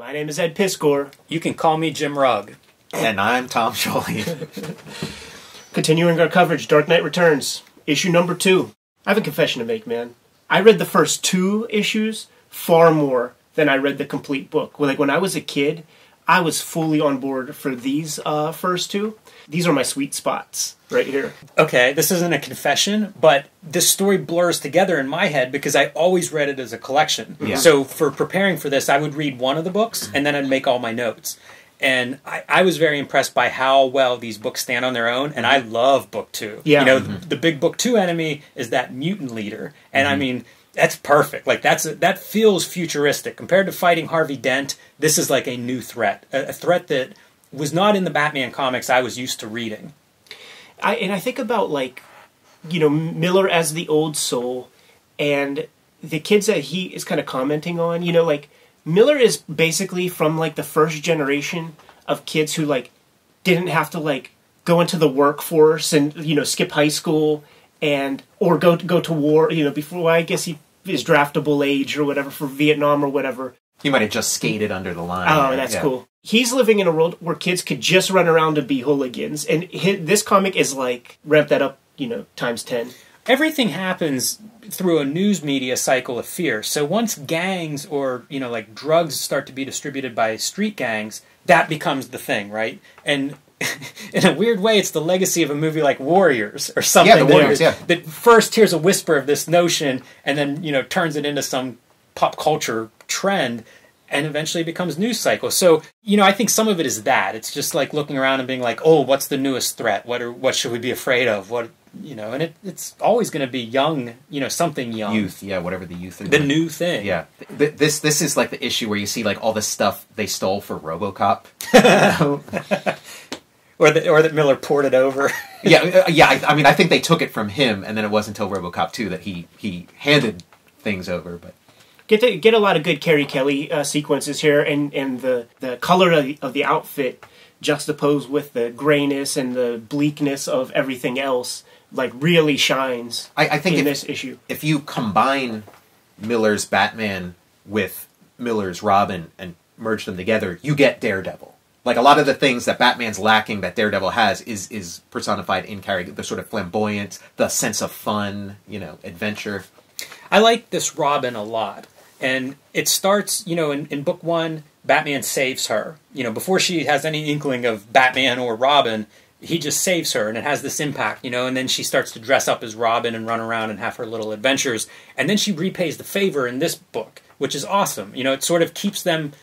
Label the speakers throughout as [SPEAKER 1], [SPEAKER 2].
[SPEAKER 1] My name is Ed Piscor.
[SPEAKER 2] You can call me Jim Rugg.
[SPEAKER 3] And I'm Tom Scholey.
[SPEAKER 1] Continuing our coverage, Dark Knight Returns, issue number 2. I have a confession to make, man. I read the first 2 issues far more than I read the complete book. Like, when I was a kid, I was fully on board for these first 2. These are my sweet spots right here.
[SPEAKER 2] Okay, this isn't a confession, but this story blurs together in my head because I always read it as a collection.
[SPEAKER 3] Yeah.
[SPEAKER 2] So for preparing for this, I would read one of the books, and then I'd make all my notes. And I was very impressed by how well these books stand on their own, and I love book 2.
[SPEAKER 1] Yeah.
[SPEAKER 2] You know, the big book 2 enemy is that mutant leader, and I mean, that's perfect. Like, that feels futuristic. Compared to fighting Harvey Dent, this is like a new threat. A threat that was not in the Batman comics I was used to reading.
[SPEAKER 1] I think about, like, you know, Miller as the old soul, and the kids that he is kind of commenting on, you know, like, Miller is basically from, like, the first generation of kids who, like, didn't have to, like, go into the workforce and, you know, skip high school and, or go to war, you know, before, I guess he is draftable age or whatever for Vietnam or whatever.
[SPEAKER 3] He might have just skated under the line.
[SPEAKER 1] Oh, that's cool. He's living in a world where kids could just run around and be hooligans, and this comic is like, ramp that up, you know, times 10.
[SPEAKER 2] Everything happens through a news media cycle of fear. So once gangs or, you know, like drugs start to be distributed by street gangs, that becomes the thing, right? And in a weird way, it's the legacy of a movie like Warriors or something.
[SPEAKER 3] Yeah, the Warriors,
[SPEAKER 2] that first hears a whisper of this notion and then, you know, turns it into some pop culture trend and eventually becomes news cycle. So, you know, I think some of it is that. It's just like looking around and being like, oh, what's the newest threat? What should we be afraid of? What, you know, and it's always going to be young, you know, something young.
[SPEAKER 3] Youth, yeah, whatever the youth are
[SPEAKER 2] the
[SPEAKER 3] doing.
[SPEAKER 2] new thing.
[SPEAKER 3] Yeah. This is like the issue where you see like all the stuff they stole for RoboCop.
[SPEAKER 2] Or that Miller poured it over.
[SPEAKER 3] yeah. I mean, I think they took it from him, and then it wasn't until RoboCop 2 that he handed things over. But
[SPEAKER 1] get a lot of good Carrie Kelly sequences here, and the color of the outfit juxtaposed with the grayness and the bleakness of everything else, like, really shines.
[SPEAKER 3] I think
[SPEAKER 1] in this issue.
[SPEAKER 3] If you combine Miller's Batman with Miller's Robin and merge them together, you get Daredevil. Like, a lot of the things that Batman's lacking that Daredevil has is personified in Carrie. The sort of flamboyant, the sense of fun, you know, adventure.
[SPEAKER 2] I like this Robin a lot. And it starts, you know, in book 1, Batman saves her. You know, before she has any inkling of Batman or Robin, he just saves her, and it has this impact, you know, and then she starts to dress up as Robin and run around and have her little adventures. And then she repays the favor in this book, which is awesome. You know, it sort of keeps them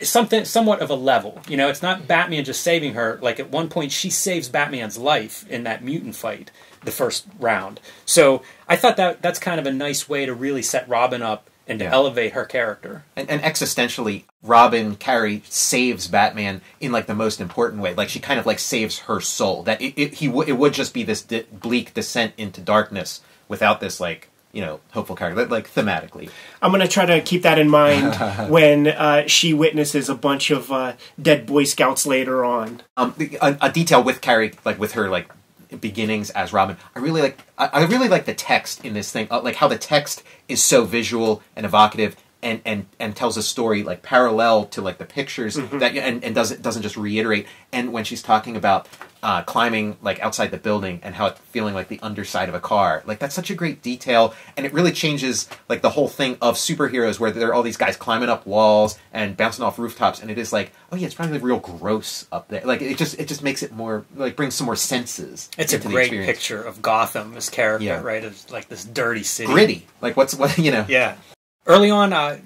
[SPEAKER 2] somewhat of a level. You know, it's not Batman just saving her. Like, at one point, she saves Batman's life in that mutant fight, the first round. So I thought that's kind of a nice way to really set Robin up and to elevate her character. And
[SPEAKER 3] existentially, Robin, Carrie, saves Batman in, like, the most important way. Like, she kind of, like, saves her soul. That it would just be this bleak descent into darkness without this, like, you know, hopeful character, like, thematically.
[SPEAKER 1] I'm going to try to keep that in mind when she witnesses a bunch of dead Boy Scouts later on.
[SPEAKER 3] A detail with Carrie, like, with her, like, beginnings as Robin, I really like the text in this thing, like how the text is so visual and evocative and tells a story, like, parallel to, like, the pictures that and doesn't just reiterate. And when she's talking about climbing, like, outside the building and how it's feeling like the underside of a car, like, that's such a great detail, and it really changes, like, the whole thing of superheroes where there are all these guys climbing up walls and bouncing off rooftops, and it is like, oh yeah, it's probably real gross up there. Like, it just makes it more, like, brings some more senses.
[SPEAKER 2] It's a great picture of Gotham as character, right? As, like, this dirty city,
[SPEAKER 3] gritty. Like, what you know?
[SPEAKER 2] Yeah. Early on,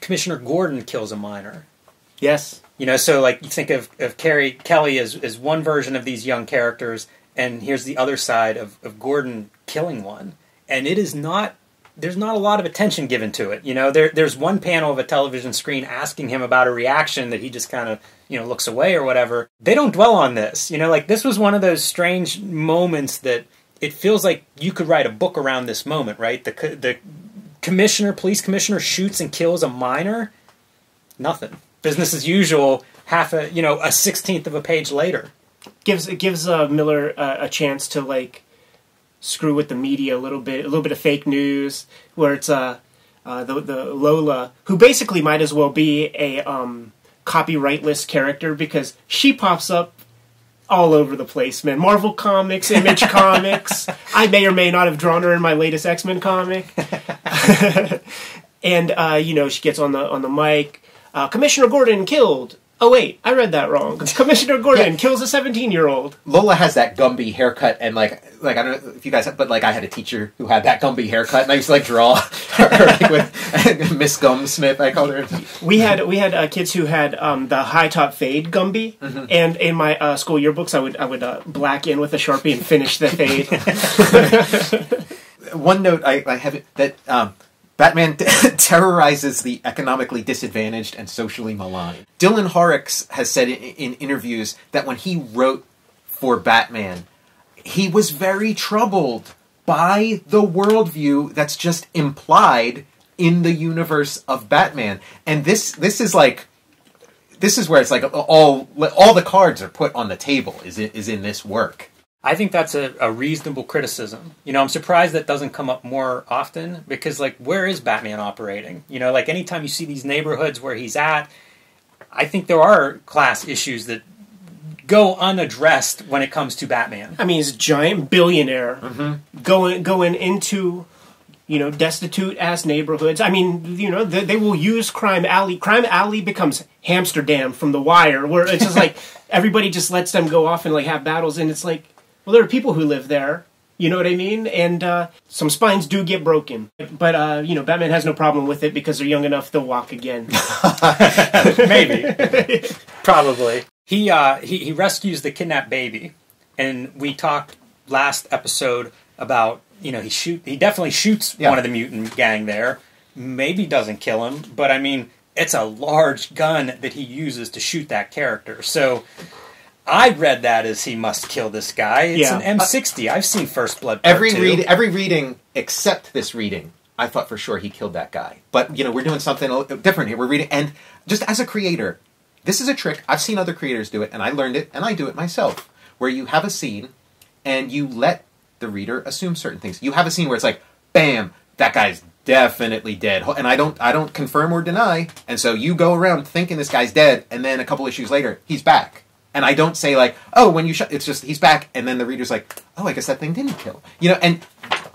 [SPEAKER 2] Commissioner Gordon kills a miner.
[SPEAKER 1] Yes.
[SPEAKER 2] You know, so, like, you think of Carrie Kelly as one version of these young characters, and here's the other side of Gordon killing one. And it is not, there's not a lot of attention given to it. You know, there's one panel of a television screen asking him about a reaction that he just kind of, you know, looks away or whatever. They don't dwell on this. You know, like, this was one of those strange moments that it feels like you could write a book around this moment, right? The police commissioner shoots and kills a miner. Nothing. Business as usual. A 16th of a page later.
[SPEAKER 1] It gives Miller a chance to, like, screw with the media a little bit of fake news, where it's the Lola, who basically might as well be a copyrightless character because she pops up all over the place, man. Marvel Comics, Image Comics. I may or may not have drawn her in my latest X-Men comic. And she gets on the mic. Commissioner Gordon killed. Oh wait, I read that wrong. Commissioner Gordon kills a 17-year-old.
[SPEAKER 3] Lola has that Gumby haircut, and like I don't know if you guys have, but like I had a teacher who had that Gumby haircut, and I used to like draw her like, with Miss Gumsmith. I called her.
[SPEAKER 1] We had kids who had the high top fade Gumby, and in my school yearbooks, I would black in with a Sharpie and finish the fade.
[SPEAKER 3] One note I have that. Batman terrorizes the economically disadvantaged and socially maligned. Dylan Horrocks has said in interviews that when he wrote for Batman, he was very troubled by the worldview that's just implied in the universe of Batman. And this is where it's like all the cards are put on the table is in this work.
[SPEAKER 2] I think that's a reasonable criticism. I'm surprised that doesn't come up more often because, like, where is Batman operating? Like, anytime you see these neighborhoods where he's at, I think there are class issues that go unaddressed when it comes to Batman. I
[SPEAKER 1] mean, he's a giant billionaire going into, destitute-ass neighborhoods. I mean, they will use Crime Alley. Crime Alley becomes Hamsterdam from The Wire, where it's just like everybody just lets them go off and, like, have battles, and it's like, well, there are people who live there, you know what I mean? And some spines do get broken. But, Batman has no problem with it because they're young enough, they'll walk again.
[SPEAKER 2] Maybe. Probably. He rescues the kidnapped baby. And we talked last episode about, he definitely shoots one of the mutant gang there. Maybe doesn't kill him, but I mean, it's a large gun that he uses to shoot that character. So I read that as he must kill this guy. It's an M60. I've seen First Blood Part 2.
[SPEAKER 3] Every reading except this reading, I thought for sure he killed that guy. But, we're doing something different here. We're reading, and just as a creator, this is a trick. I've seen other creators do it, and I learned it, and I do it myself, where you have a scene, and you let the reader assume certain things. You have a scene where it's like, bam, that guy's definitely dead, and I don't confirm or deny, and so you go around thinking this guy's dead, and then a couple issues later, he's back. And I don't say like, oh, when you shut, it's just, he's back, and then the reader's like, oh, I guess that thing didn't kill. And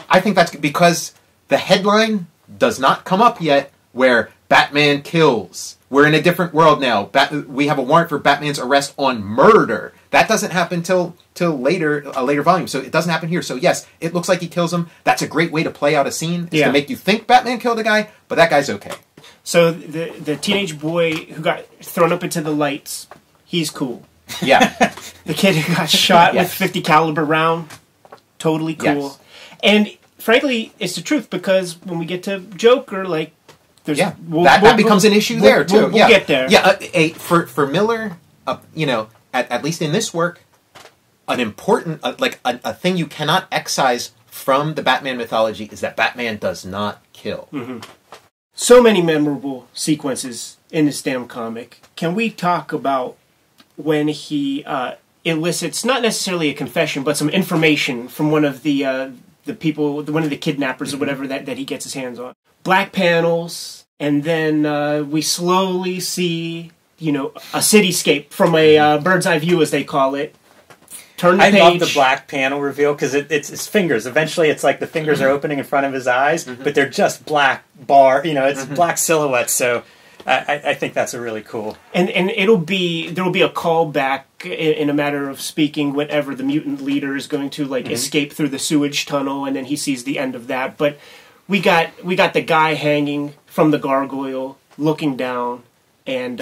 [SPEAKER 3] I think that's because the headline does not come up yet where Batman kills. We're in a different world now. We have a warrant for Batman's arrest on murder. That doesn't happen till later, a later volume, so it doesn't happen here. So yes, it looks like he kills him. That's a great way to play out a scene, is to make you think Batman killed a guy, but that guy's okay.
[SPEAKER 1] So the teenage boy who got thrown up into the lights, he's cool.
[SPEAKER 3] Yeah.
[SPEAKER 1] The kid who got shot with 50 caliber round, totally cool. Yes. And frankly, it's the truth because when we get to Joker, like, there's
[SPEAKER 3] that becomes an issue there too.
[SPEAKER 1] We'll get there.
[SPEAKER 3] Yeah, for Miller, at least in this work, an important a thing you cannot excise from the Batman mythology is that Batman does not kill.
[SPEAKER 1] Mm-hmm. So many memorable sequences in this damn comic. Can we talk about when he elicits not necessarily a confession, but some information from one of the people, one of the kidnappers or whatever that he gets his hands on? Black panels, and then we slowly see, a cityscape from a bird's eye view, as they call it. Turn the page.
[SPEAKER 2] I love the black panel reveal because it's his fingers. Eventually, it's like the fingers are opening in front of his eyes, but they're just black it's black silhouettes. So I think that's a really cool.
[SPEAKER 1] And there will be a callback in a matter of speaking whenever the mutant leader is going to escape through the sewage tunnel, and then he sees the end of that. But we got the guy hanging from the gargoyle, looking down, and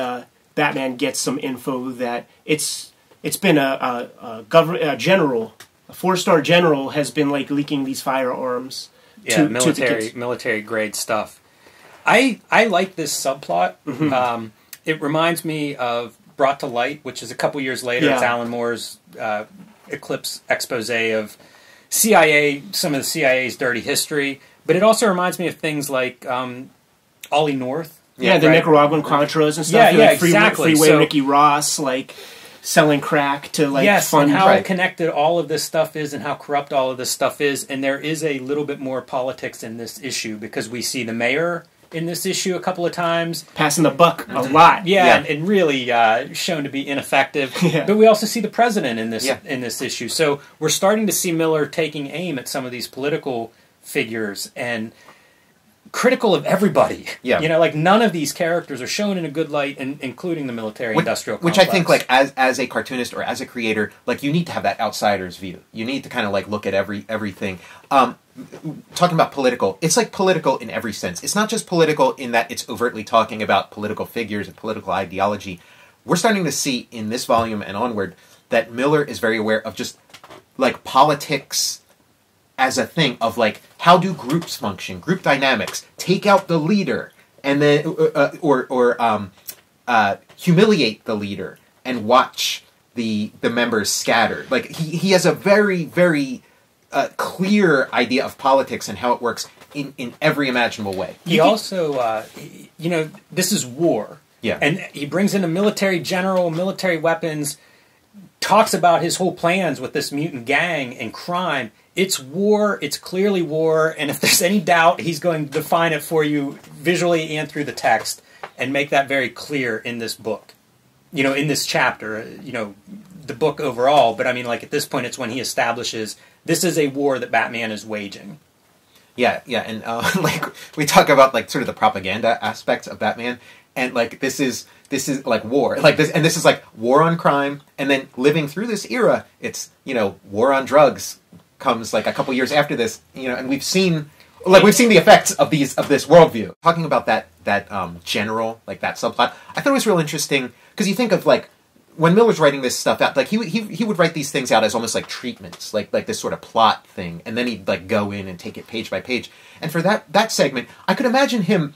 [SPEAKER 1] Batman gets some info that it's been a general, a 4-star general has been leaking these firearms.
[SPEAKER 2] Yeah, military grade stuff. I like this subplot. Mm-hmm. It reminds me of Brought to Light, which is a couple years later. Yeah. It's Alan Moore's Eclipse expose of CIA, some of the CIA's dirty history. But it also reminds me of things like Ollie North.
[SPEAKER 1] Yeah, the Nicaraguan Contras and stuff.
[SPEAKER 2] Exactly.
[SPEAKER 1] Freeway Ricky Ross, selling crack to fund.
[SPEAKER 2] And how connected all of this stuff is and how corrupt all of this stuff is. And there is a little bit more politics in this issue because we see the mayor in this issue a couple of times.
[SPEAKER 1] Passing the buck a lot.
[SPEAKER 2] Yeah. And really shown to be ineffective.
[SPEAKER 1] Yeah.
[SPEAKER 2] But we also see the president in this issue. So we're starting to see Miller taking aim at some of these political figures and critical of everybody.
[SPEAKER 3] Yeah.
[SPEAKER 2] Like none of these characters are shown in a good light, including the military-industrial complex.
[SPEAKER 3] Which I think, like, as a cartoonist or as a creator, like, you need to have that outsider's view. You need to kind of, like, look at everything. Talking about political, it's, like, political in every sense. It's not just political in that it's overtly talking about political figures and political ideology. We're starting to see in this volume and onward that Miller is very aware of just, like, politics as a thing of, like, how do groups function, group dynamics, take out the leader, and then humiliate the leader and watch the members scattered. Like, he has a very, very clear idea of politics and how it works in every imaginable way.
[SPEAKER 2] He also, this is war.
[SPEAKER 3] Yeah.
[SPEAKER 2] And he brings in a military general, military weapons, talks about his whole plans with this mutant gang and crime. It's war, it's clearly war, and if there's any doubt, he's going to define it for you visually and through the text and make that very clear in this book. In this chapter, the book overall, but I mean, like, at this point, it's when he establishes this is a war that Batman is waging.
[SPEAKER 3] Yeah, and like, we talk about, like, sort of the propaganda aspects of Batman, and, like, this is like war, like this, and this is like war on crime, and then living through this era, it's war on drugs comes like a couple years after this, and we've seen the effects of this worldview. Talking about that general, like, that subplot, I thought it was real interesting because you think of, like, when Miller's writing this stuff out, like, he would write these things out as almost like treatments, like this sort of plot thing, and then he'd, like, go in and take it page by page. And for that segment, I could imagine him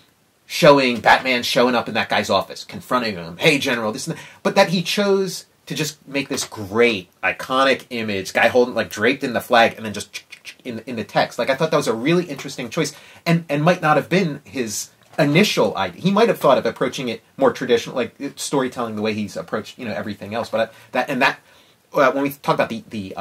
[SPEAKER 3] Batman showing up in that guy's office, confronting him, "Hey, General, this and that," but that he chose to just make this great, iconic image, guy holding, like, draped in the flag, and then just in the text. Like, I thought that was a really interesting choice, and might not have been his initial idea. He might have thought of approaching it more traditional, like storytelling, the way he's approached, everything else. But when we talk about the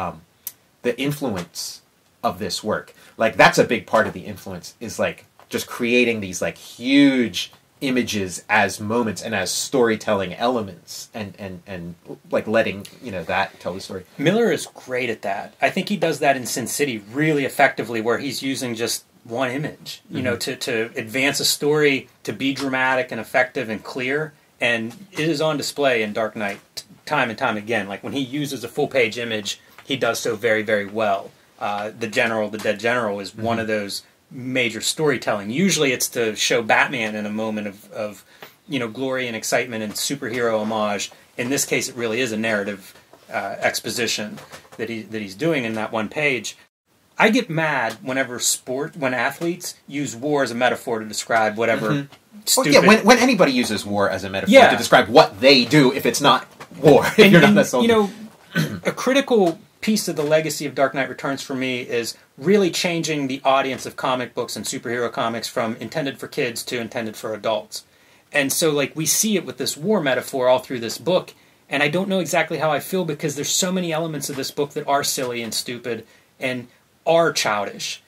[SPEAKER 3] influence of this work, like, that's a big part of the influence, is, like, just creating these, like, huge images as moments and as storytelling elements, and like, letting that tell the story.
[SPEAKER 2] Miller is great at that. I think he does that in Sin City really effectively, where he's using just one image, to advance a story, to be dramatic and effective and clear, and it is on display in Dark Knight time and time again. Like, when he uses a full page image, he does so very, very well. The Dead General is one of those major storytelling. Usually it's to show Batman in a moment of glory and excitement and superhero homage. In this case, it really is a narrative exposition that he's doing in that one page. I get mad when athletes use war as a metaphor to describe whatever stupid...
[SPEAKER 3] Well, yeah, when anybody uses war as a metaphor to describe what they do, if it's not war, if you're not a soldier.
[SPEAKER 2] A critical piece of the legacy of Dark Knight Returns for me is really changing the audience of comic books and superhero comics from intended for kids to intended for adults. And so, like, we see it with this war metaphor all through this book, and I don't know exactly how I feel, because there's so many elements of this book that are silly and stupid and are childish.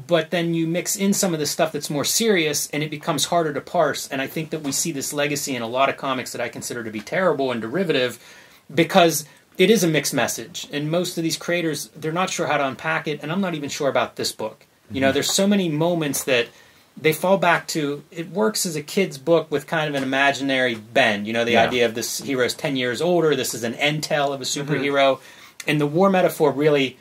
[SPEAKER 2] But then you mix in some of the stuff that's more serious, and it becomes harder to parse. And I think that we see this legacy in a lot of comics that I consider to be terrible and derivative, because it is a mixed message. And most of these creators, they're not sure how to unpack it, and I'm not even sure about this book. There's so many moments that they fall back to, it works as a kid's book with kind of an imaginary bend. The idea of this hero's 10 years older, this is an end tale of a superhero. And the war metaphor really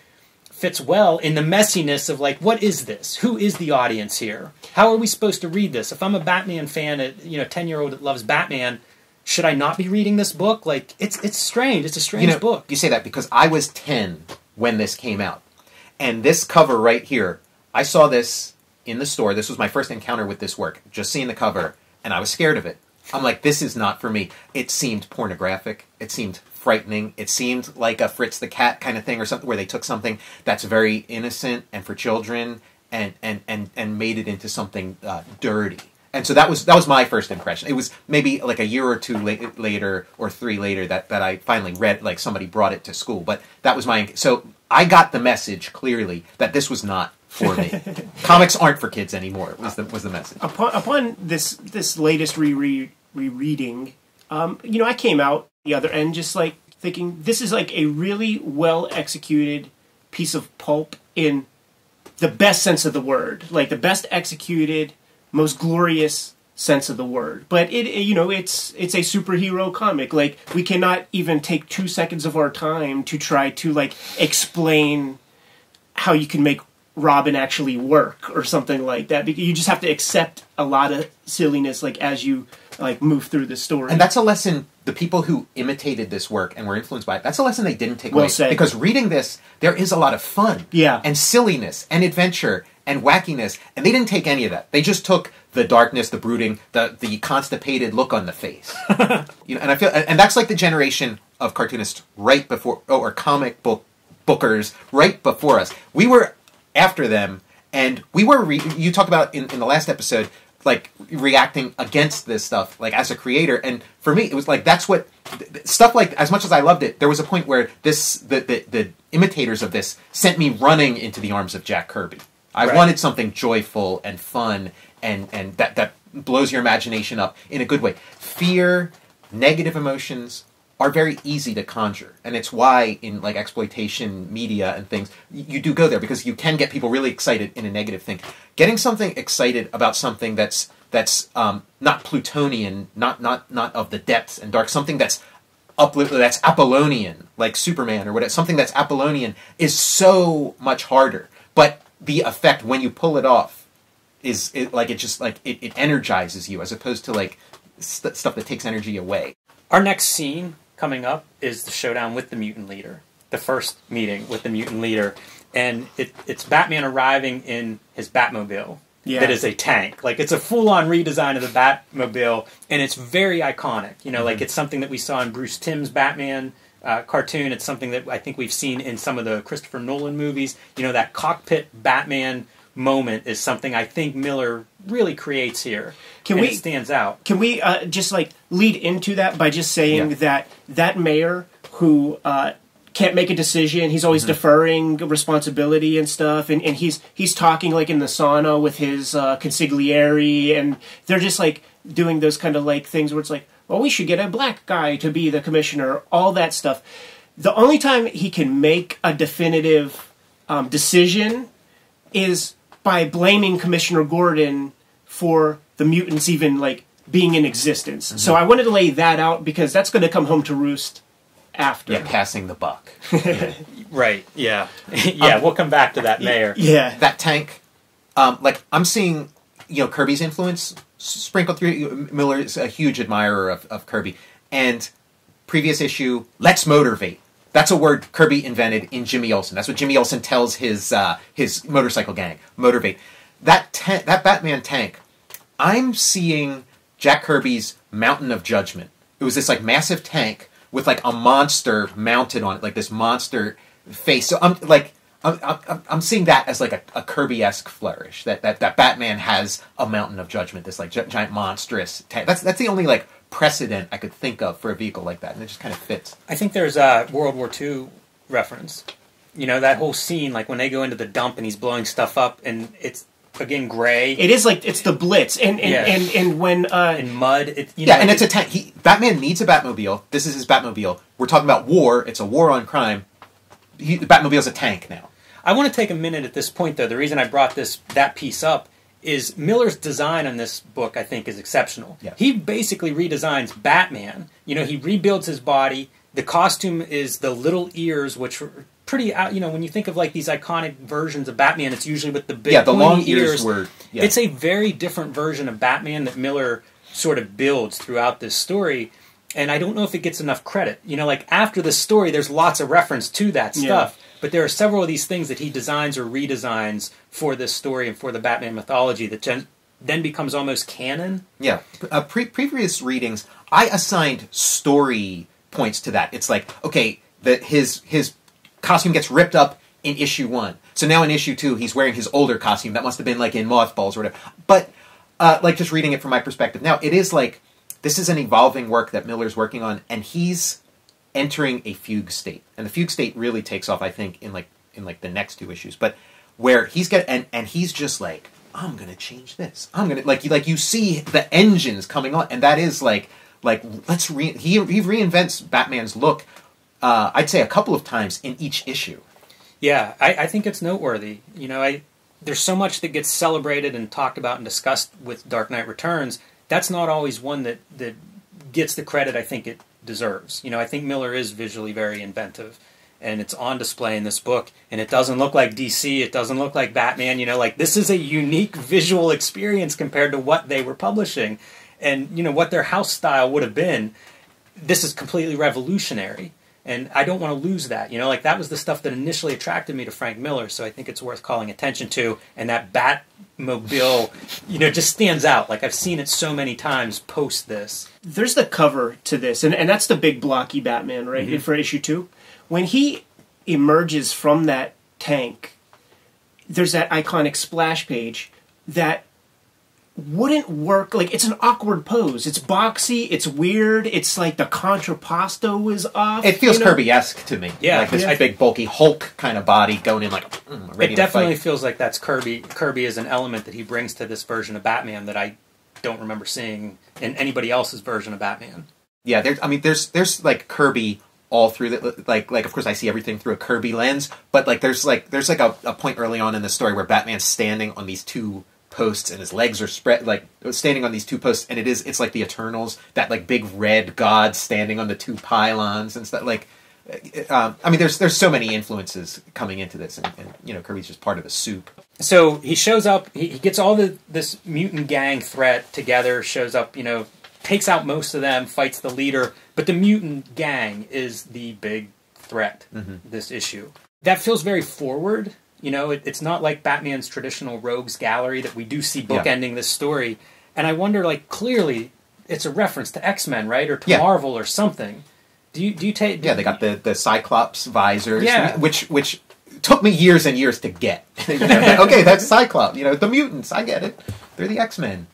[SPEAKER 2] fits well in the messiness of, like, what is this? Who is the audience here? How are we supposed to read this? If I'm a Batman fan, 10-year-old that loves Batman, should I not be reading this book? Like, it's strange. It's a strange book.
[SPEAKER 3] You say that because I was 10 when this came out. And this cover right here, I saw this in the store. This was my first encounter with this work. Just seeing the cover, and I was scared of it. I'm like, this is not for me. It seemed pornographic. It seemed frightening. It seemed like a Fritz the Cat kind of thing, or something where they took something that's very innocent and for children and made it into something dirty. And so that was my first impression. It was maybe like a year or two later or 3 later that I finally read, like, somebody brought it to school. But that was so I got the message clearly that this was not for me. Comics aren't for kids anymore. Was the message.
[SPEAKER 1] Upon this latest rereading, I came out the other end just like thinking this is like a really well executed piece of pulp in the best sense of the word, like the best executed, most glorious sense of the word. But it's a superhero comic. Like, we cannot even take 2 seconds of our time to try to like explain how you can make Robin actually work or something like that. Because you just have to accept a lot of silliness like as you like move through the story.
[SPEAKER 3] And that's a lesson the people who imitated this work and were influenced by it, that's a lesson they didn't take away.
[SPEAKER 1] Said.
[SPEAKER 3] Because reading this, there is a lot of fun.
[SPEAKER 1] Yeah.
[SPEAKER 3] And silliness and adventure and wackiness. And they didn't take any of that. They just took the darkness, the brooding, the constipated look on the face. And I feel, and that's like the generation of cartoonists right before, or comic bookers right before us. We were after them, and we were, you talked about in the last episode, like reacting against this stuff, like as a creator. And for me, it was like, that's what, stuff like, as much as I loved it, there was a point where the imitators of this sent me running into the arms of Jack Kirby. I wanted something joyful and fun and that blows your imagination up in a good way. Fear, negative emotions are very easy to conjure. And it's why in like exploitation media and things, you do go there because you can get people really excited in a negative thing. Getting something excited about something that's not Plutonian, not of the depths and dark, something that's that's Apollonian, like Superman or whatever, something that's Apollonian is so much harder. But the effect when you pull it off is it energizes you as opposed to like stuff that takes energy away.
[SPEAKER 2] Our next scene coming up is the showdown with the mutant leader, the first meeting with the mutant leader, and it's Batman arriving in his Batmobile. Yeah. That is a tank. Like, it's a full-on redesign of the Batmobile, and it's very iconic. Like it's something that we saw in Bruce Timm's Batman cartoon. It's something that I think we've seen in some of the Christopher Nolan movies. That cockpit Batman moment is something I think Miller really creates here. It stands out.
[SPEAKER 1] Can we just like lead into that by just saying that mayor who can't make a decision, he's always deferring responsibility and stuff, and he's talking like in the sauna with his consigliere, and they're just like doing those kind of like things where it's like, well, we should get a black guy to be the commissioner, all that stuff. The only time he can make a definitive decision is by blaming Commissioner Gordon for the mutants even like being in existence. Mm-hmm. So I wanted to lay that out because that's going to come home to roost after.
[SPEAKER 3] Yeah, passing the buck.
[SPEAKER 2] Right, yeah. We'll come back to that mayor.
[SPEAKER 1] Yeah.
[SPEAKER 3] That tank, like I'm seeing, Kirby's influence sprinkled through. Miller's a huge admirer of Kirby. And previous issue, let's motivate. That's a word Kirby invented in Jimmy Olsen. That's what Jimmy Olsen tells his motorcycle gang. Motivate. That Batman tank, I'm seeing Jack Kirby's Mountain of Judgment. It was this like massive tank with like a monster mounted on it, like this monster face. So I'm seeing that as like a Kirby-esque flourish. That Batman has a Mountain of Judgment, this like giant monstrous tank. That's the only like precedent I could think of for a vehicle like that, and it just kind of fits.
[SPEAKER 2] I think there's a World War II reference. That whole scene, like when they go into the dump and he's blowing stuff up, and it's again gray.
[SPEAKER 1] It is like it's the Blitz, and when
[SPEAKER 2] in mud.
[SPEAKER 3] And it's a tank. Batman needs a Batmobile. This is his Batmobile. We're talking about war. It's a war on crime. The Batmobile's a tank now.
[SPEAKER 2] I want to take a minute at this point, though. The reason I brought that piece up is Miller's design on this book, I think, is exceptional.
[SPEAKER 3] Yeah.
[SPEAKER 2] He basically redesigns Batman. He rebuilds his body. The costume is the little ears, which are pretty out. When you think of like these iconic versions of Batman, it's usually with the big
[SPEAKER 3] the long ears were. Yeah.
[SPEAKER 2] It's a very different version of Batman that Miller sort of builds throughout this story. And I don't know if it gets enough credit. Like after the story, there's lots of reference to that stuff. But there are several of these things that he designs or redesigns for this story and for the Batman mythology that then becomes almost canon.
[SPEAKER 3] Yeah. Previous readings, I assigned story points to that. It's like, okay, his costume gets ripped up in issue 1. So now in issue 2, he's wearing his older costume. That must have been like in Mothballs or whatever. But like just reading it from my perspective now, it is like, this is an evolving work that Miller's working on, and he's entering a fugue state. And the fugue state really takes off, I think, in the next 2 issues. But where and he's just like, I'm gonna change this. I'm gonna like you see the engines coming on, and that is like he reinvents Batman's look. I'd say a couple of times in each issue.
[SPEAKER 2] Yeah, I think it's noteworthy. You know, there's so much that gets celebrated and talked about and discussed with Dark Knight Returns. That's not always one that gets the credit I think it deserves. You know, I think Miller is visually very inventive, and it's on display in this book, and it doesn't look like DC, it doesn't look like Batman, you know, like this is a unique visual experience compared to what they were publishing, and, you know, what their house style would have been. This is completely revolutionary, and I don't want to lose that, you know, like that was the stuff that initially attracted me to Frank Miller, so I think it's worth calling attention to, and that Batmobile, you know, just stands out. Like I've seen it so many times post this. There's
[SPEAKER 1] the cover to this, and that's the big blocky Batman, right, mm-hmm. for issue 2. When he emerges from that tank, there's that iconic splash page that wouldn't work. Like, it's an awkward pose. It's boxy, it's weird, it's like the contrapposto is off.
[SPEAKER 3] It feels Kirby-esque to me.
[SPEAKER 2] Yeah.
[SPEAKER 3] Like this big, bulky Hulk kind of body going in like, ready
[SPEAKER 2] it
[SPEAKER 3] to
[SPEAKER 2] definitely
[SPEAKER 3] fight.
[SPEAKER 2] Feels like that's Kirby. Kirby is an element that he brings to this version of Batman that I don't remember seeing in anybody else's version of Batman.
[SPEAKER 3] Yeah, there's like Kirby all through the like of course I see everything through a Kirby lens, but like there's a point early on in the story where Batman's standing on these two posts and his legs are spread, like standing on these two posts, and it's like the Eternals, that like big red god standing on the two pylons and stuff. Like I mean there's so many influences coming into this, and you know, Kirby's just part of the soup.
[SPEAKER 2] So he shows up, he gets all this mutant gang threat together, shows up, you know, takes out most of them, fights the leader, but the mutant gang is the big threat, mm-hmm. this issue. That feels very forward. You know, it's not like Batman's traditional rogues gallery that we do see bookending this story. And I wonder, like, clearly it's a reference to X-Men, right? Or to Marvel or something. Do you take...
[SPEAKER 3] Yeah, they got the Cyclops visors,
[SPEAKER 2] yeah.
[SPEAKER 3] which took me years and years to get. Okay, that's Cyclops. You know, the mutants, I get it. They're the X-Men.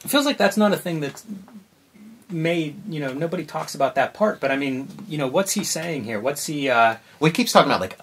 [SPEAKER 2] It feels like that's not a thing that's made, you know, nobody talks about that part, but I mean, you know, what's he saying here? What's he well,
[SPEAKER 3] he keeps talking about like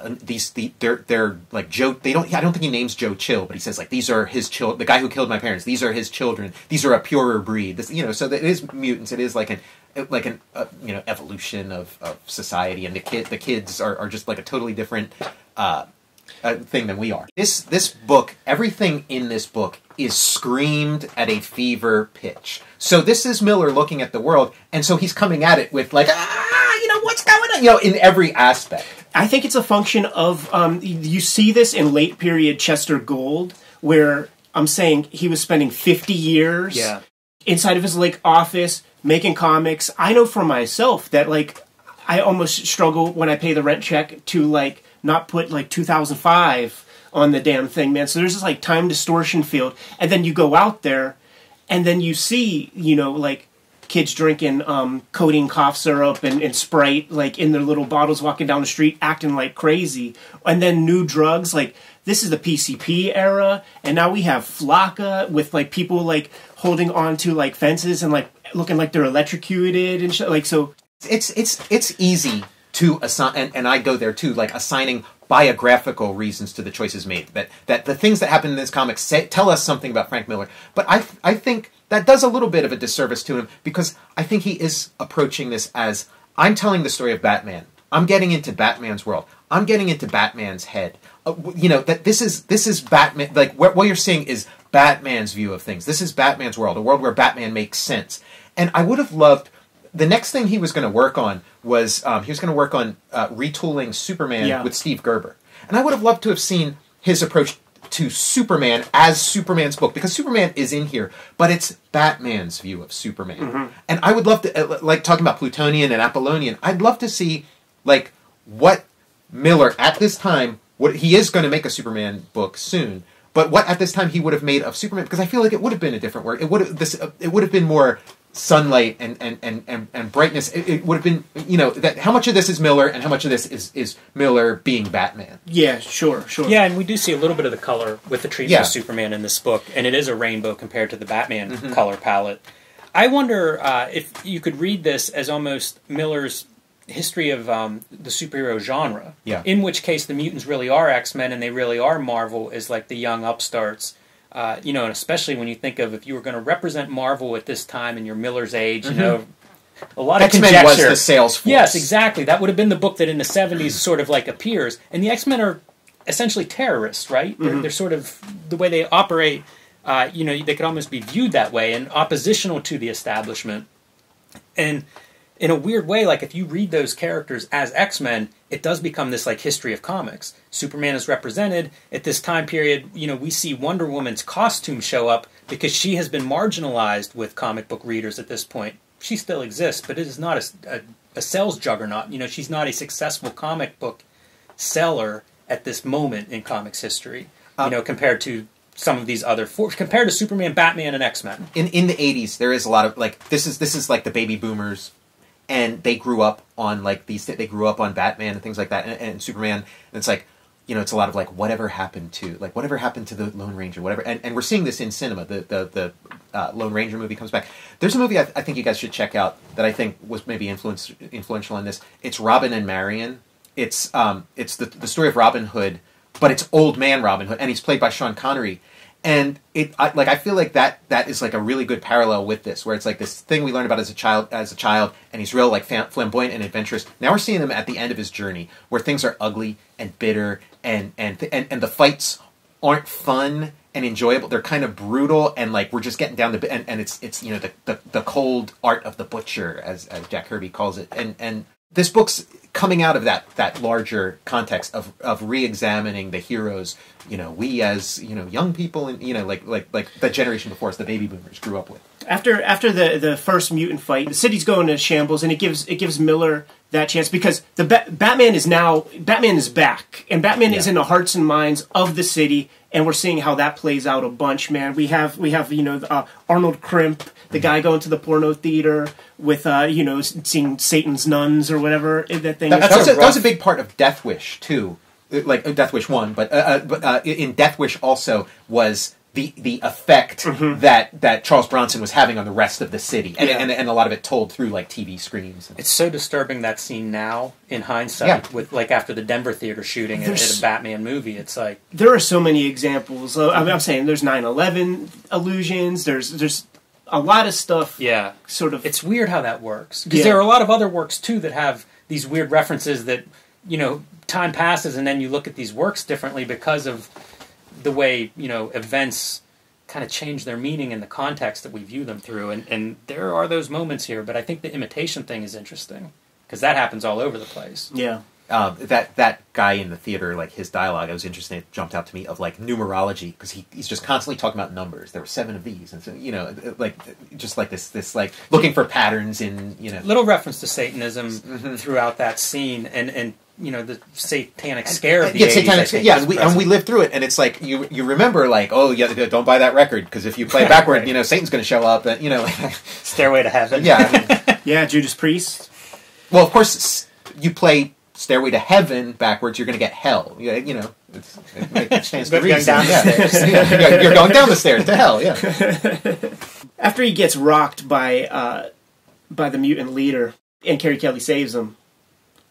[SPEAKER 3] they're like Joe, I don't think he names Joe Chill, but he says like these are his children, the guy who killed my parents, these are his children, these are a purer breed. This, you know, so that it is mutants, it is like an you know, evolution of society, and the kids are just like a totally different thing than we are. This book, everything in this book is screamed at a fever pitch. So this is Miller looking at the world, and so he's coming at it with like, you know, what's going on? You know, in every aspect.
[SPEAKER 1] I think it's a function of, you see this in late period Chester Gould, where I'm saying he was spending 50 years inside of his like office making comics. I know for myself that like I almost struggle when I pay the rent check to like not put like 2005 on the damn thing, man. So there's this like time distortion field, and then you go out there, and then you see, you know, like kids drinking codeine cough syrup and Sprite like in their little bottles, walking down the street acting like crazy, and then new drugs. Like this is the PCP era, and now we have Flocka with like people like holding on to like fences and like looking like they're electrocuted and shit. Like, so
[SPEAKER 3] it's easy to assign, and I go there too, like assigning biographical reasons to the choices made. That the things that happen in this comic tell us something about Frank Miller. But I think that does a little bit of a disservice to him, because I think he is approaching this as, I'm telling the story of Batman. I'm getting into Batman's world. I'm getting into Batman's head. You know, that this is Batman. Like what you're seeing is Batman's view of things. This is Batman's world, a world where Batman makes sense. And I would have loved, the next thing he was going to work on was he was going to work on retooling Superman with Steve Gerber. And I would have loved to have seen his approach to Superman as Superman's book, because Superman is in here, but it's Batman's view of Superman. Mm-hmm. And I would love to, like talking about Plutonian and Apollonian, I'd love to see like what Miller at this time, what he is going to make a Superman book soon, but what at this time he would have made of Superman, because I feel like it would have been a different work. It would have been more sunlight and brightness. It would have been, you know, that how much of this is Miller and how much of this is Miller being Batman.
[SPEAKER 1] Yeah, sure.
[SPEAKER 2] Yeah, and we do see a little bit of the color with the treatment of Superman in this book, and it is a rainbow compared to the Batman color palette. I wonder if you could read this as almost Miller's history of the superhero genre.
[SPEAKER 3] Yeah.
[SPEAKER 2] In which case the mutants really are X-Men and they really are Marvel as like the young upstarts. You know, and especially when you think of if you were going to represent Marvel at this time in your Miller's age, you know, a lot of
[SPEAKER 3] X-Men
[SPEAKER 2] conjecture.
[SPEAKER 3] was the sales force.
[SPEAKER 2] Yes, exactly. That would have been the book that in the 70s sort of like appears. And the X-Men are essentially terrorists, right? They're sort of, the way they operate, you know, they could almost be viewed that way and oppositional to the establishment. And in a weird way, like if you read those characters as X-Men, it does become this like history of comics. Superman is represented at this time period. You know, we see Wonder Woman's costume show up because she has been marginalized with comic book readers at this point. She still exists, but it is not a sales juggernaut. You know, she's not a successful comic book seller at this moment in comics history. You know, compared to some of these other compared to Superman, Batman, and X-Men.
[SPEAKER 3] In the 80s, there is a lot of like this is like the baby boomers. And they grew up on like they grew up on Batman and things like that, and Superman. And it's like, you know, it's a lot of like whatever happened to the Lone Ranger, whatever. And we're seeing this in cinema. The Lone Ranger movie comes back. There's a movie I think you guys should check out that I think was maybe influential in this. It's Robin and Marion. It's the story of Robin Hood, but it's old man Robin Hood, and he's played by Sean Connery. And I feel like that is like a really good parallel with this, where it's like this thing we learned about as a child, and he's real like flamboyant and adventurous. Now we're seeing him at the end of his journey, where things are ugly and bitter, and the fights aren't fun and enjoyable. They're kind of brutal, and like we're just getting down to and it's you know the cold art of the butcher, as Jack Kirby calls it, and this book's coming out of that larger context of re-examining the heroes, you know, we as, you know, young people and, you know, like the generation before us, the baby boomers grew up with.
[SPEAKER 1] After the first mutant fight, the city's going to shambles, and it gives Miller that chance because the Batman is back, and Batman is in the hearts and minds of the city, and we're seeing how that plays out a bunch, man. We have you know, Arnold Crimp, the guy going to the porno theater with you know, seeing Satan's nuns or whatever that thing.
[SPEAKER 3] That was a big part of Death Wish too, like Death Wish 1, but in Death Wish also was the effect that Charles Bronson was having on the rest of the city, and a lot of it told through like TV screens.
[SPEAKER 2] It's so disturbing, that scene now in hindsight, with like after the Denver theater shooting at a Batman movie. It's like
[SPEAKER 1] there are so many examples. I'm saying there's 9/11 allusions. There's a lot of stuff.
[SPEAKER 2] Yeah,
[SPEAKER 1] sort of.
[SPEAKER 2] It's weird how that works, because there are a lot of other works too that have these weird references that, you know, time passes and then you look at these works differently because of the way, you know, events kind of change their meaning in the context that we view them through. And there are those moments here, but I think the imitation thing is interesting because that happens all over the place.
[SPEAKER 1] Yeah.
[SPEAKER 3] That guy in the theater, like his dialogue, I was interested. It jumped out to me of like numerology, because he's just constantly talking about numbers. There were 7 of these, and so, you know, like just like this like looking for patterns in, you know,
[SPEAKER 2] little reference to Satanism throughout that scene, and you know, the satanic scare of the 80s.
[SPEAKER 3] Satanic scare. Yeah, and we lived through it, and it's like you remember like, oh yeah, don't buy that record because if you play backward, right, you know, Satan's going to show up, and you know,
[SPEAKER 2] Stairway to Heaven.
[SPEAKER 3] Yeah,
[SPEAKER 1] yeah, Judas Priest.
[SPEAKER 3] Well, of course, you play Stairway to Heaven backwards, you're going to get hell. You know, it stands to reason.
[SPEAKER 2] Down the stairs.
[SPEAKER 3] Yeah, you're going down the stairs to hell. Yeah.
[SPEAKER 1] After he gets rocked by the mutant leader and Carrie Kelly saves him,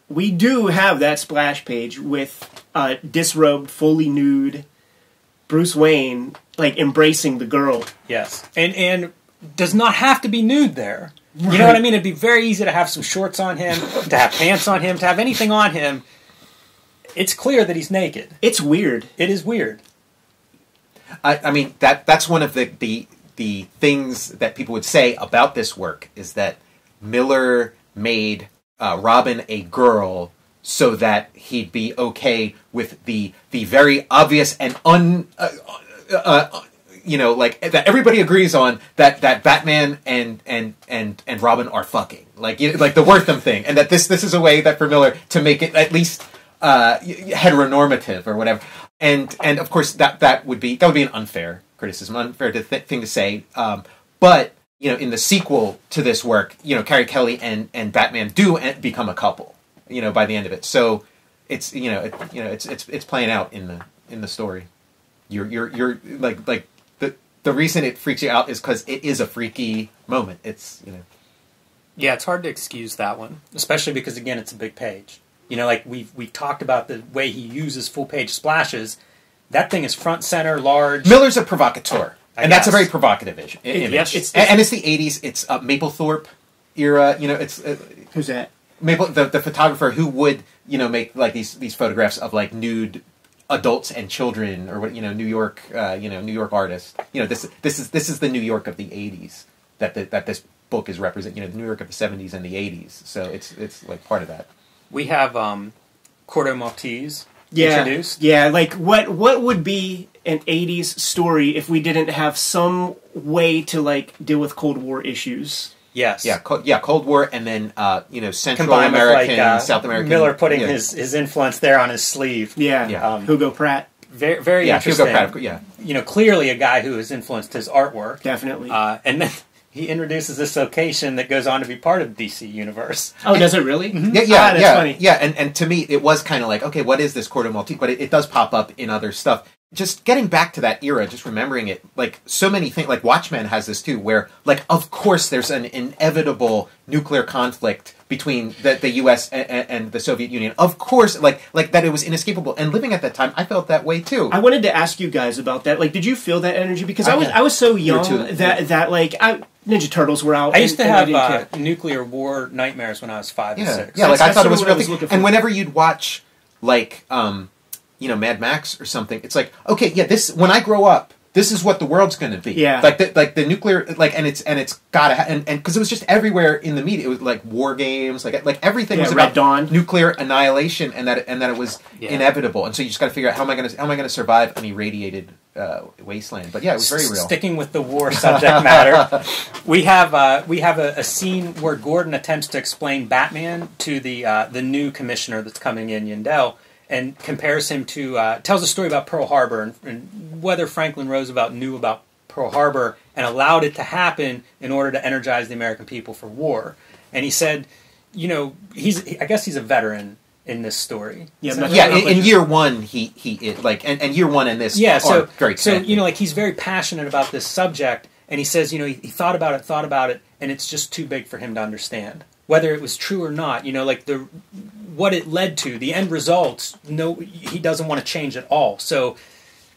[SPEAKER 1] we do have that splash page with disrobed, fully nude Bruce Wayne like embracing the girl.
[SPEAKER 2] Yes, and does not have to be nude there. You know what I mean? It'd be very easy to have some shorts on him, to have pants on him, to have anything on him. It's clear that he's naked.
[SPEAKER 1] It's weird.
[SPEAKER 2] It is weird.
[SPEAKER 3] I mean, that's one of the things that people would say about this work, is that Miller made Robin a girl so that he'd be okay with the very obvious and you know, like that everybody agrees on that Batman and Robin are fucking, like, you know, like the Wortham thing, and that this is a way that for Miller to make it at least heteronormative or whatever, and of course that would be an unfair criticism, unfair thing to say, but you know, in the sequel to this work, you know, Carrie Kelly and Batman do become a couple, you know, by the end of it, so it's it's playing out in the story. You're like the reason it freaks you out is because it is a freaky moment. It's, you know.
[SPEAKER 2] Yeah, it's hard to excuse that one, especially because, again, it's a big page. You know, like we've talked about the way he uses full-page splashes. That thing is front, center, large.
[SPEAKER 3] Miller's a provocateur, and that's a very provocative image.
[SPEAKER 1] Yes,
[SPEAKER 3] and it's the 80s. It's Mapplethorpe era. You know, it's
[SPEAKER 1] who's that?
[SPEAKER 3] Maple, the photographer who would, you know, make like these photographs of like nude adults and children, or what, you know, New York artists. You know, this is the New York of the 80s that this book is representing. You know, the New York of the 70s and the 80s. So it's like part of that.
[SPEAKER 2] We have Corto Maltese introduced.
[SPEAKER 1] Yeah, like what would be an 80s story if we didn't have some way to like deal with Cold War issues?
[SPEAKER 2] Yes.
[SPEAKER 3] Yeah, Cold War, and then you know, Central
[SPEAKER 2] Combined
[SPEAKER 3] American,
[SPEAKER 2] with, like,
[SPEAKER 3] South American.
[SPEAKER 2] Miller putting his influence there on his sleeve.
[SPEAKER 1] Yeah. Hugo Pratt.
[SPEAKER 2] Very, very interesting.
[SPEAKER 3] Hugo Pratt, yeah.
[SPEAKER 2] You know, clearly a guy who has influenced his artwork.
[SPEAKER 1] Definitely.
[SPEAKER 2] And then he introduces this location that goes on to be part of the DC universe.
[SPEAKER 1] Oh, does it really?
[SPEAKER 3] Mm-hmm.
[SPEAKER 1] That's funny.
[SPEAKER 3] Yeah, and to me, it was kind of like, okay, what is this Corto Maltese? But it does pop up in other stuff. Just getting back to that era, just remembering it, like, so many things, like Watchmen has this too, where, like, of course there's an inevitable nuclear conflict between the U.S. and the Soviet Union. Of course, like that it was inescapable. And living at that time, I felt that way too.
[SPEAKER 1] I wanted to ask you guys about that. Like, did you feel that energy? Because I was so young that Ninja Turtles were out.
[SPEAKER 2] I used to have nuclear war nightmares when I was 5 and 6.
[SPEAKER 3] Yeah, like I thought it was
[SPEAKER 1] really
[SPEAKER 3] thing. And whenever you'd watch, like, you know, Mad Max or something, it's like, okay, yeah, this, when I grow up, this is what the world's going to be.
[SPEAKER 1] Yeah.
[SPEAKER 3] Like the nuclear, like, and it's gotta, and because it was just everywhere in the media. It was like war games, like everything was about
[SPEAKER 1] Dawn.
[SPEAKER 3] Nuclear annihilation, and that it was inevitable. And so you just got to figure out how am I going to survive an irradiated wasteland. But yeah, it was very real.
[SPEAKER 2] Sticking with the war subject matter, we have a scene where Gordon attempts to explain Batman to the new commissioner that's coming in, Yandel, and compares him to, tells a story about Pearl Harbor and whether Franklin Roosevelt knew about Pearl Harbor and allowed it to happen in order to energize the American people for war. And he said, you know, I guess he's a veteran in this story.
[SPEAKER 3] In year one, he like, and year one in this are very connected.
[SPEAKER 2] So, you know, like, he's very passionate about this subject, and he says, you know, he thought about it, and it's just too big for him to understand. Whether it was true or not, you know, like what it led to, the end results, no, he doesn't want to change at all. So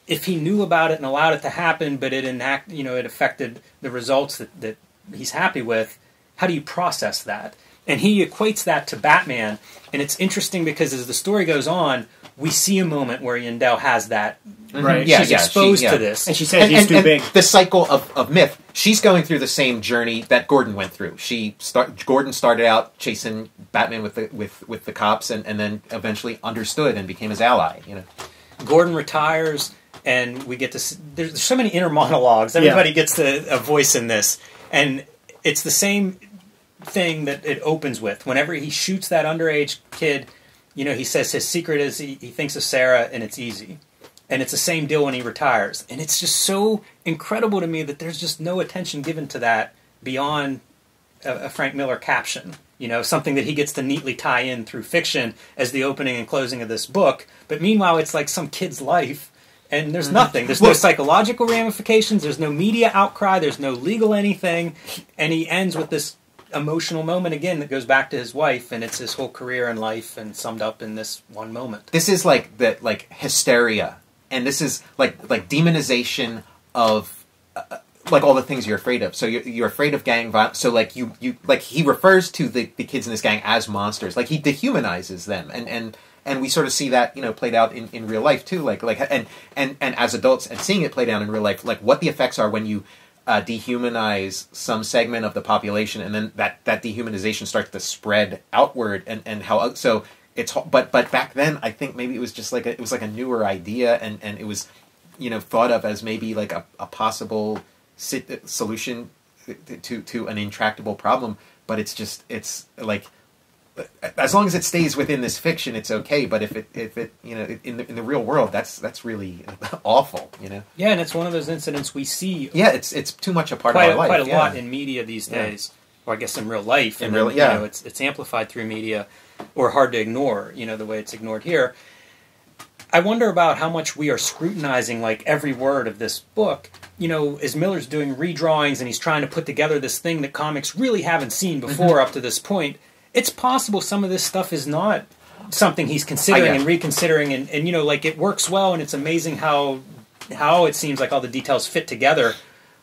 [SPEAKER 2] if he knew about it and allowed it to happen, but it affected the results that he's happy with, how do you process that? And he equates that to Batman, and it's interesting because as the story goes on, we see a moment where Yandel has that. Right?
[SPEAKER 3] Yeah,
[SPEAKER 2] she's exposed to this.
[SPEAKER 1] And she says he's too big.
[SPEAKER 3] The cycle of myth, she's going through the same journey that Gordon went through. Gordon started out chasing Batman with the cops, and then eventually understood and became his ally. You know,
[SPEAKER 2] Gordon retires, and we get to. There's so many inner monologues. Everybody gets a voice in this, and it's the same thing that it opens with. Whenever he shoots that underage kid, you know, he says his secret is he thinks of Sarah, and it's easy. And it's the same deal when he retires. And it's just so incredible to me that there's just no attention given to that beyond a Frank Miller caption. You know, something that he gets to neatly tie in through fiction as the opening and closing of this book. But meanwhile, it's like some kid's life, and there's nothing. There's no psychological ramifications. There's no media outcry. There's no legal anything. And he ends with this emotional moment again that goes back to his wife, and it's his whole career and life, and summed up in this one moment.
[SPEAKER 3] This is like hysteria. And this is like demonization of like all the things you're afraid of. So you're afraid of gang violence. So like you like he refers to the kids in this gang as monsters. Like he dehumanizes them, and we sort of see that, you know, played out in real life too. Like and as adults and seeing it played out in real life, like what the effects are when you dehumanize some segment of the population, and then that dehumanization starts to spread outward, and how so. It's, but back then, I think maybe it was just like it was like a newer idea, and it was, you know, thought of as maybe like a possible solution to an intractable problem. But it's like, as long as it stays within this fiction, it's okay. But if it you know, in the real world, that's really awful, you know.
[SPEAKER 2] Yeah, and it's one of those incidents we see.
[SPEAKER 3] Yeah, it's too much a part of our life.
[SPEAKER 2] Quite a lot in media these days, or I guess in real life. You know, it's amplified through media. Or hard to ignore, you know, the way it's ignored here. I wonder about how much we are scrutinizing like every word of this book. You know, as Miller's doing redrawings and he's trying to put together this thing that comics really haven't seen before up to this point, it's possible some of this stuff is not something he's considering and reconsidering, and you know, like it works well, and it's amazing how it seems like all the details fit together.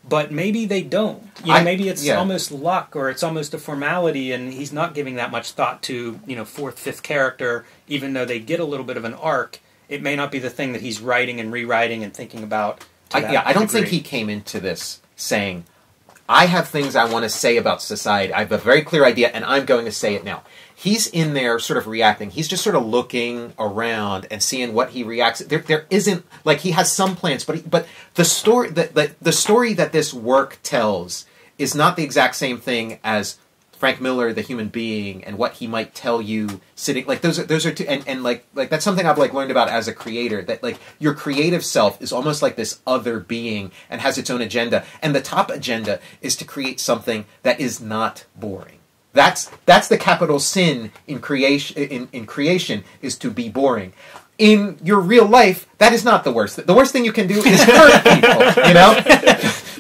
[SPEAKER 2] But maybe they don't. You know, maybe it's almost luck, or it's almost a formality, and he's not giving that much thought to, you know, fourth, fifth character, even though they get a little bit of an arc. It may not be the thing that he's writing and rewriting and thinking about.
[SPEAKER 3] I don't think he came into this saying, I have things I want to say about society. I have a very clear idea, and I'm going to say it now. He's in there sort of reacting. He's just sort of looking around and seeing what he reacts. There isn't, like, he has some plans, but the story the story that this work tells is not the exact same thing as Frank Miller, the human being, and what he might tell you sitting. Like, those are two, and like that's something I've like learned about as a creator, that like your creative self is almost like this other being and has its own agenda, and the top agenda is to create something that is not boring. That's the capital sin in creation. In creation is to be boring. In your real life, that is not the worst. The worst thing you can do is hurt people. You know.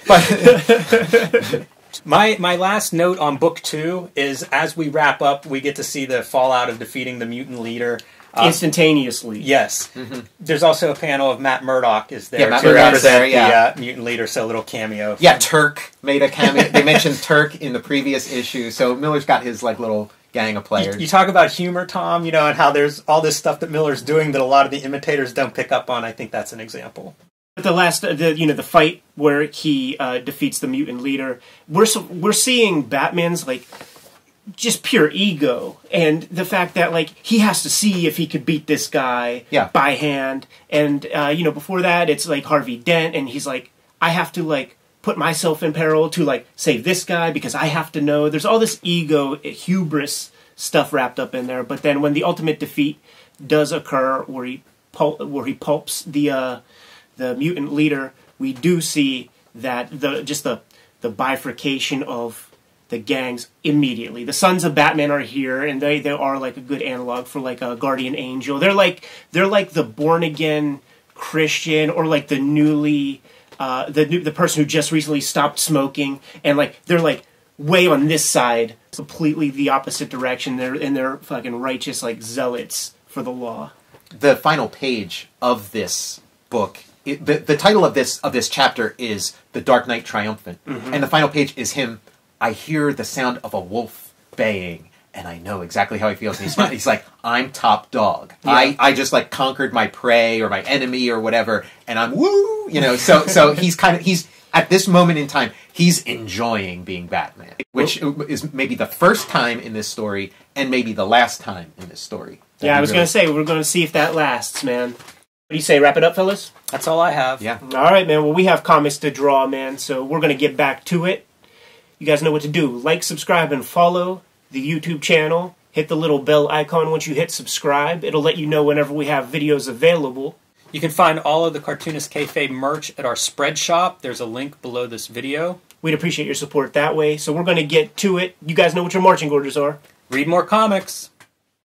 [SPEAKER 3] But
[SPEAKER 2] my last note on book 2 is, as we wrap up, we get to see the fallout of defeating the mutant leader.
[SPEAKER 1] Instantaneously.
[SPEAKER 2] Yes. Mm-hmm. There's also a panel of Matt Murdock is there
[SPEAKER 3] Matt
[SPEAKER 2] to
[SPEAKER 3] Murdock's
[SPEAKER 2] represent the mutant leader, so a little cameo.
[SPEAKER 3] Yeah, Turk made a cameo. They mentioned Turk in the previous issue, so Miller's got his like little gang of players.
[SPEAKER 2] You talk about humor, Tom, you know, and how there's all this stuff that Miller's doing that a lot of the imitators don't pick up on. I think that's an example.
[SPEAKER 1] The last, the fight where he defeats the mutant leader, we're seeing Batman's like just pure ego, and the fact that like he has to see if he could beat this guy by hand, and before that it's like Harvey Dent, and he's like, I have to like put myself in peril to like save this guy because I have to know. There's all this ego, hubris stuff wrapped up in there. But then when the ultimate defeat does occur, where he pulps the mutant leader, we do see that the bifurcation of the gangs immediately. The Sons of Batman are here, and they are like a good analog for like a guardian angel. They're like the born again Christian, or like the newly the person who just recently stopped smoking, and like they're like way on this side, completely the opposite direction. They're fucking righteous like zealots for the law.
[SPEAKER 3] The final page of this book, the title of this chapter is The Dark Knight Triumphant, and the final page is him. I hear the sound of a wolf baying, and I know exactly how he feels. And he's like, I'm top dog. Yeah. I just like conquered my prey or my enemy or whatever, and I'm woo, you know. So he's at this moment in time, he's enjoying being Batman, which is maybe the first time in this story, and maybe the last time in this story.
[SPEAKER 1] Yeah, I was gonna say, we're gonna see if that lasts, man. What do you say? Wrap it up, fellas?
[SPEAKER 2] That's all I have.
[SPEAKER 3] Yeah.
[SPEAKER 1] All right, man. Well, we have comics to draw, man. So we're gonna get back to it. You guys know what to do. Like, subscribe, and follow the YouTube channel. Hit the little bell icon once you hit subscribe. It'll let you know whenever we have videos available.
[SPEAKER 2] You can find all of the Cartoonist Kayfabe merch at our spread shop. There's a link below this video.
[SPEAKER 1] We'd appreciate your support that way. So we're going to get to it. You guys know what your marching orders are.
[SPEAKER 2] Read more comics.